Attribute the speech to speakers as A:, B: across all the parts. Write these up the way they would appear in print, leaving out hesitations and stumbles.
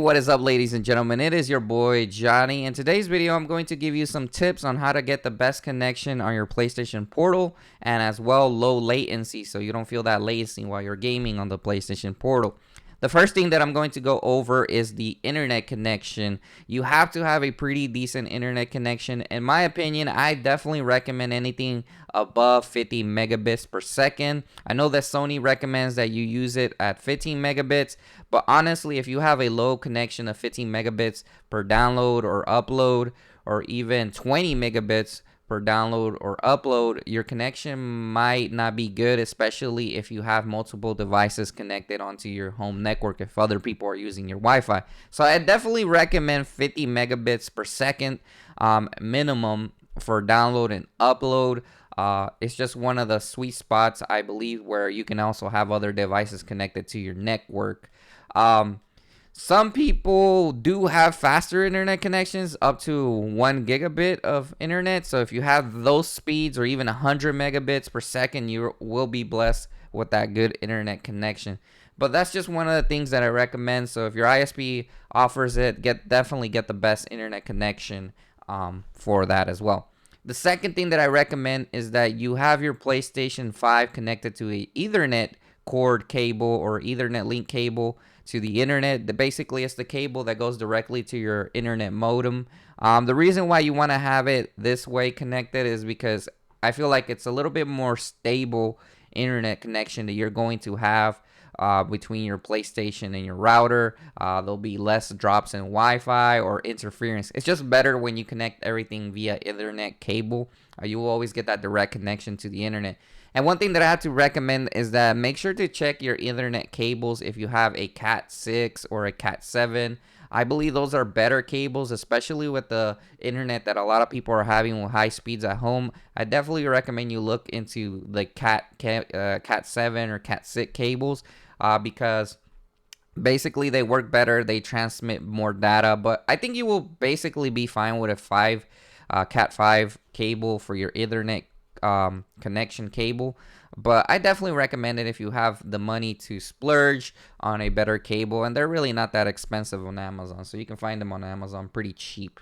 A: what is up, ladies and gentlemen? It is your boy Johnny. In today's video, I'm going to give you some tips on how to get the best connection on your PlayStation Portal and as well low latency so you don't feel that latency while you're gaming on the PlayStation Portal. The first thing that I'm going to go over is the internet connection. You have to have a pretty decent internet connection. In my opinion, I definitely recommend anything above 50 megabits per second. I know that Sony recommends that you use it at 15 megabits, but honestly, if you have a low connection of 15 megabits per download or upload, or even 20 megabits per download or upload, your connection might not be good, especially if you have multiple devices connected onto your home network if other people are using your Wi-Fi. So I definitely recommend 50 megabits per second minimum for download and upload. It's just one of the sweet spots, I believe, where you can also have other devices connected to your network. Some people do have faster internet connections up to 1 gigabit of internet. So if you have those speeds or even 100 megabits per second, you will be blessed with that good internet connection. But that's just one of the things that I recommend. So if your ISP offers it, definitely get the best internet connection for that as well. The second thing that I recommend is that you have your PlayStation 5 connected to a Ethernet cord cable or Ethernet link cable to the internet. Basically, it's the cable that goes directly to your internet modem. The reason why you want to have it this way connected is because I feel like it's a little bit more stable internet connection that you're going to have between your PlayStation and your router. There'll be less drops in Wi-Fi or interference. It's just better when you connect everything via Ethernet cable. You will always get that direct connection to the internet. And one thing that I have to recommend is that make sure to check your Ethernet cables if you have a Cat 6 or a Cat 7. I believe those are better cables, especially with the internet that a lot of people are having with high speeds at home. I definitely recommend you look into the Cat 7 or Cat 6 cables because basically they work better, they transmit more data. But I think you will basically be fine with a Cat 5 cable for your Ethernet connection cable. But I definitely recommend it if you have the money to splurge on a better cable, and they're really not that expensive on Amazon, so you can find them on Amazon pretty cheap.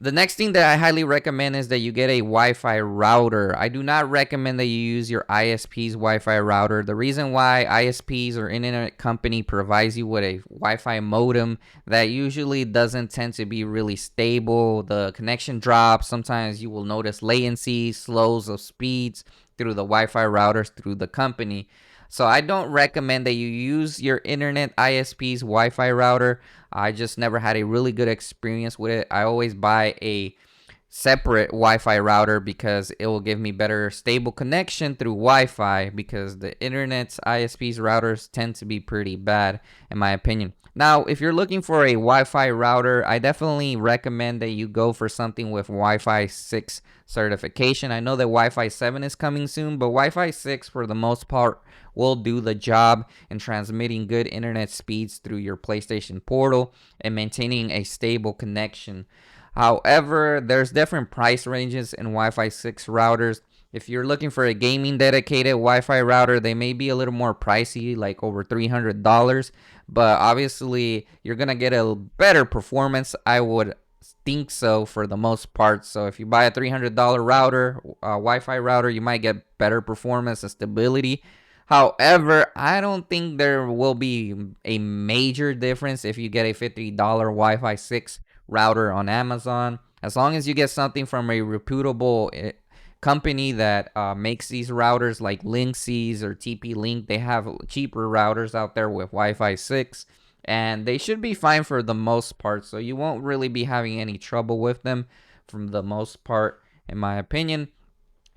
A: The next thing that I highly recommend is that you get a Wi-Fi router. I do not recommend that you use your ISP's Wi-Fi router. The reason why ISPs or internet company provides you with a Wi-Fi modem that usually doesn't tend to be really stable. The connection drops. Sometimes you will notice latency, slows of speeds through the Wi-Fi routers through the company. So I don't recommend that you use your internet ISP's Wi-Fi router. I just never had a really good experience with it. I always buy a separate Wi-Fi router because it will give me better stable connection through Wi-Fi, because the internet's ISP's routers tend to be pretty bad in my opinion. Now, if you're looking for a Wi-Fi router, I definitely recommend that you go for something with Wi-Fi 6 certification. I know that Wi-Fi 7 is coming soon, but Wi-Fi 6 for the most part will do the job in transmitting good internet speeds through your PlayStation Portal and maintaining a stable connection. However, there's different price ranges in Wi-Fi 6 routers. If you're looking for a gaming dedicated Wi-Fi router, they may be a little more pricey, like over $300, but obviously you're going to get a better performance. I would think so for the most part. So if you buy a $300 router, Wi-Fi router, you might get better performance and stability. However, I don't think there will be a major difference if you get a $50 Wi-Fi 6 router on Amazon. As long as you get something from a reputable company that makes these routers like Linksys or TP-Link, they have cheaper routers out there with Wi-Fi 6. And they should be fine for the most part. So you won't really be having any trouble with them from the most part, in my opinion.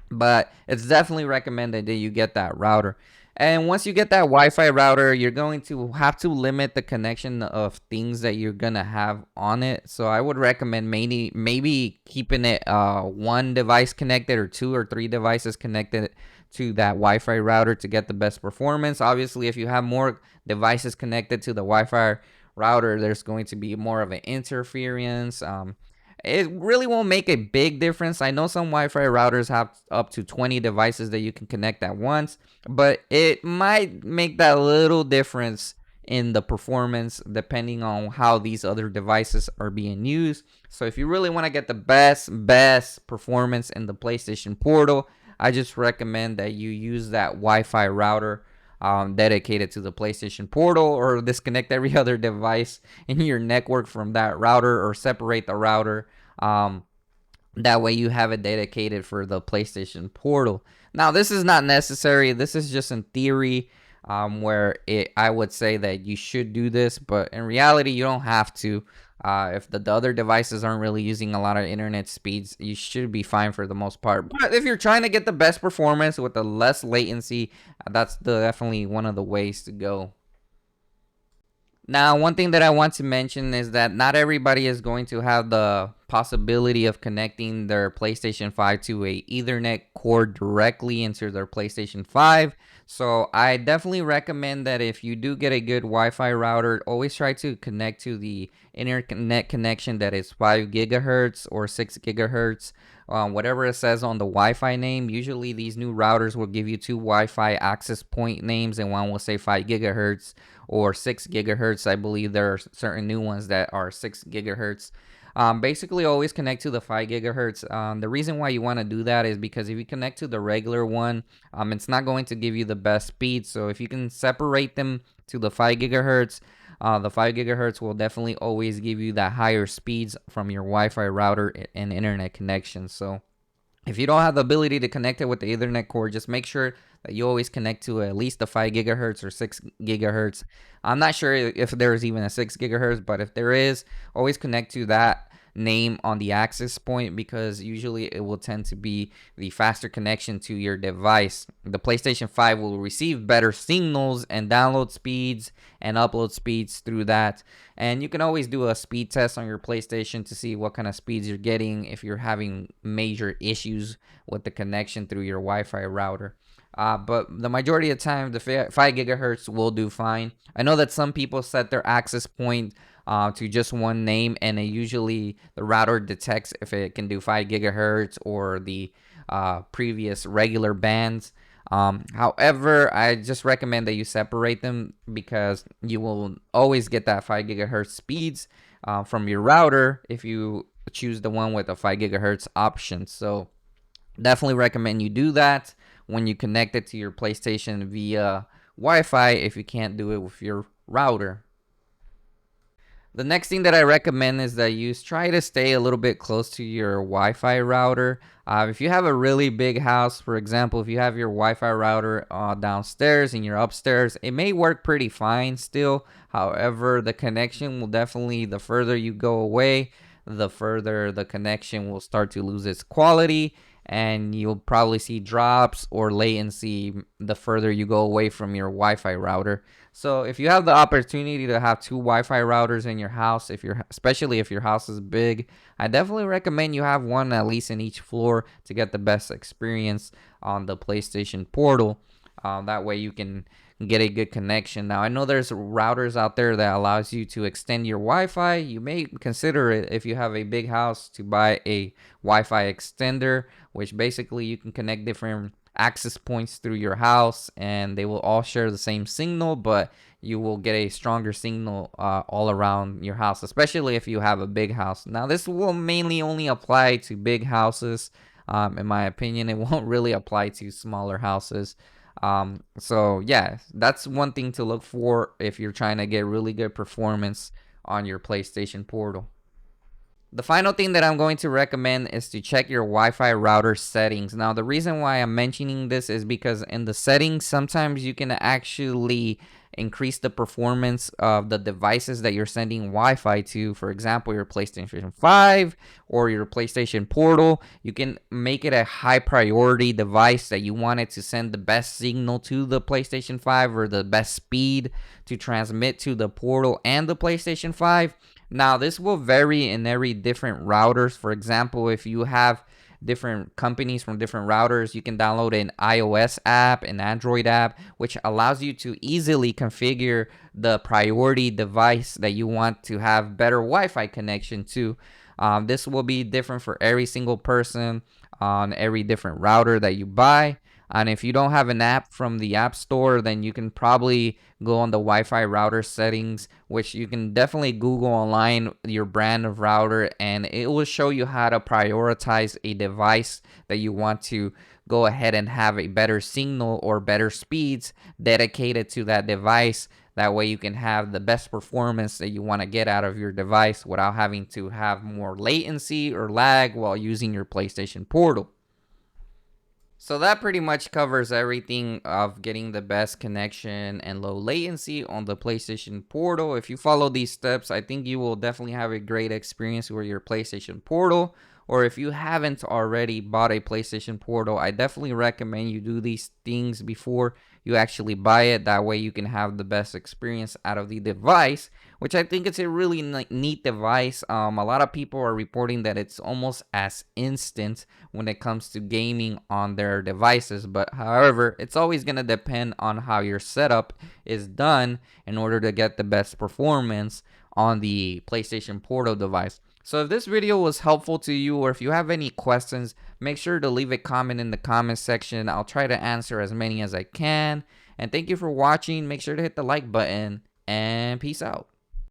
A: But it's definitely recommended that you get that router. And once you get that Wi-Fi router, you're going to have to limit the connection of things that you're going to have on it. So I would recommend maybe keeping it one device connected or 2 or 3 devices connected to that Wi-Fi router to get the best performance. Obviously, if you have more devices connected to the Wi-Fi router, there's going to be more of an interference. It really won't make a big difference. I know some Wi-Fi routers have up to 20 devices that you can connect at once, but it might make that little difference in the performance depending on how these other devices are being used. So if you really want to get the best performance in the PlayStation Portal, I just recommend that you use that Wi-Fi router dedicated to the PlayStation Portal, or disconnect every other device in your network from that router, or separate the router. That way you have it dedicated for the PlayStation Portal. Now, this is not necessary. This is just in theory, where I would say that you should do this, but in reality, you don't have to. If the other devices aren't really using a lot of internet speeds, you should be fine for the most part. But if you're trying to get the best performance with the less latency, that's definitely one of the ways to go. Now, one thing that I want to mention is that not everybody is going to have the possibility of connecting their PlayStation 5 to a Ethernet cord directly into their PlayStation 5. So I definitely recommend that if you do get a good Wi-Fi router, always try to connect to the internet connection that is 5 gigahertz or 6 gigahertz. Whatever it says on the Wi-Fi name. Usually these new routers will give you two Wi-Fi access point names, and one will say 5 gigahertz or 6 gigahertz. I believe there are certain new ones that are 6 gigahertz. Basically, always connect to the 5 gigahertz. The reason why you want to do that is because if you connect to the regular one, it's not going to give you the best speed. So if you can separate them to the 5 gigahertz, the 5 gigahertz will definitely always give you that higher speeds from your Wi-Fi router and internet connection. So if you don't have the ability to connect it with the Ethernet cord, just make sure that you always connect to at least the 5 gigahertz or 6 gigahertz. I'm not sure if there's even a 6 gigahertz, but if there is, always connect to that name on the access point, because usually it will tend to be the faster connection to your device. The PlayStation 5 will receive better signals and download speeds and upload speeds through that. And you can always do a speed test on your PlayStation to see what kind of speeds you're getting if you're having major issues with the connection through your Wi-Fi router. But the majority of the time, the 5 gigahertz will do fine. I know that some people set their access point to just one name, and usually the router detects if it can do 5 gigahertz or the previous regular bands. However, I just recommend that you separate them, because you will always get that 5 gigahertz speeds from your router if you choose the one with a 5 gigahertz option. So definitely recommend you do that when you connect it to your PlayStation via Wi-Fi if you can't do it with your router. The next thing that I recommend is that you try to stay a little bit close to your Wi-Fi router. If you have a really big house, for example, if you have your Wi-Fi router downstairs and you're upstairs, it may work pretty fine still. However, the connection will definitely, the further you go away, the further the connection will start to lose its quality, and you'll probably see drops or latency the further you go away from your Wi-Fi router. So if you have the opportunity to have two Wi-Fi routers in your house, especially if your house is big, I definitely recommend you have one at least in each floor to get the best experience on the PlayStation Portal. That way you can get a good connection. Now, I know there's routers out there that allows you to extend your Wi-Fi. You may consider it, if you have a big house, to buy a Wi-Fi extender, which basically you can connect different access points through your house, and they will all share the same signal, but you will get a stronger signal all around your house, especially if you have a big house. Now, this will mainly only apply to big houses. In my opinion, it won't really apply to smaller houses. So yeah, that's one thing to look for if you're trying to get really good performance on your PlayStation Portal. The final thing that I'm going to recommend is to check your Wi-Fi router settings. Now, the reason why I'm mentioning this is because in the settings, sometimes you can actually increase the performance of the devices that you're sending Wi-Fi to. For example, your PlayStation 5 or your PlayStation Portal. You can make it a high priority device that you want it to send the best signal to the PlayStation 5 or the best speed to transmit to the Portal and the PlayStation 5. Now, this will vary in every different routers. For example, if you have different companies from different routers, you can download an iOS app, an Android app, which allows you to easily configure the priority device that you want to have better Wi-Fi connection to. This will be different for every single person on every different router that you buy. And if you don't have an app from the App Store, then you can probably go on the Wi-Fi router settings, which you can definitely Google online your brand of router, and it will show you how to prioritize a device that you want to go ahead and have a better signal or better speeds dedicated to that device. That way you can have the best performance that you want to get out of your device without having to have more latency or lag while using your PlayStation Portal. So that pretty much covers everything of getting the best connection and low latency on the PlayStation Portal. If you follow these steps, I think you will definitely have a great experience with your PlayStation Portal. Or if you haven't already bought a PlayStation Portal, I definitely recommend you do these things before you actually buy it. That way you can have the best experience out of the device, which I think it's a really neat device. A lot of people are reporting that it's almost as instant when it comes to gaming on their devices. But however, it's always going to depend on how your setup is done in order to get the best performance on the PlayStation Portal device. So if this video was helpful to you, or if you have any questions, make sure to leave a comment in the comment section. I'll try to answer as many as I can. And thank you for watching. Make sure to hit the like button, and peace out.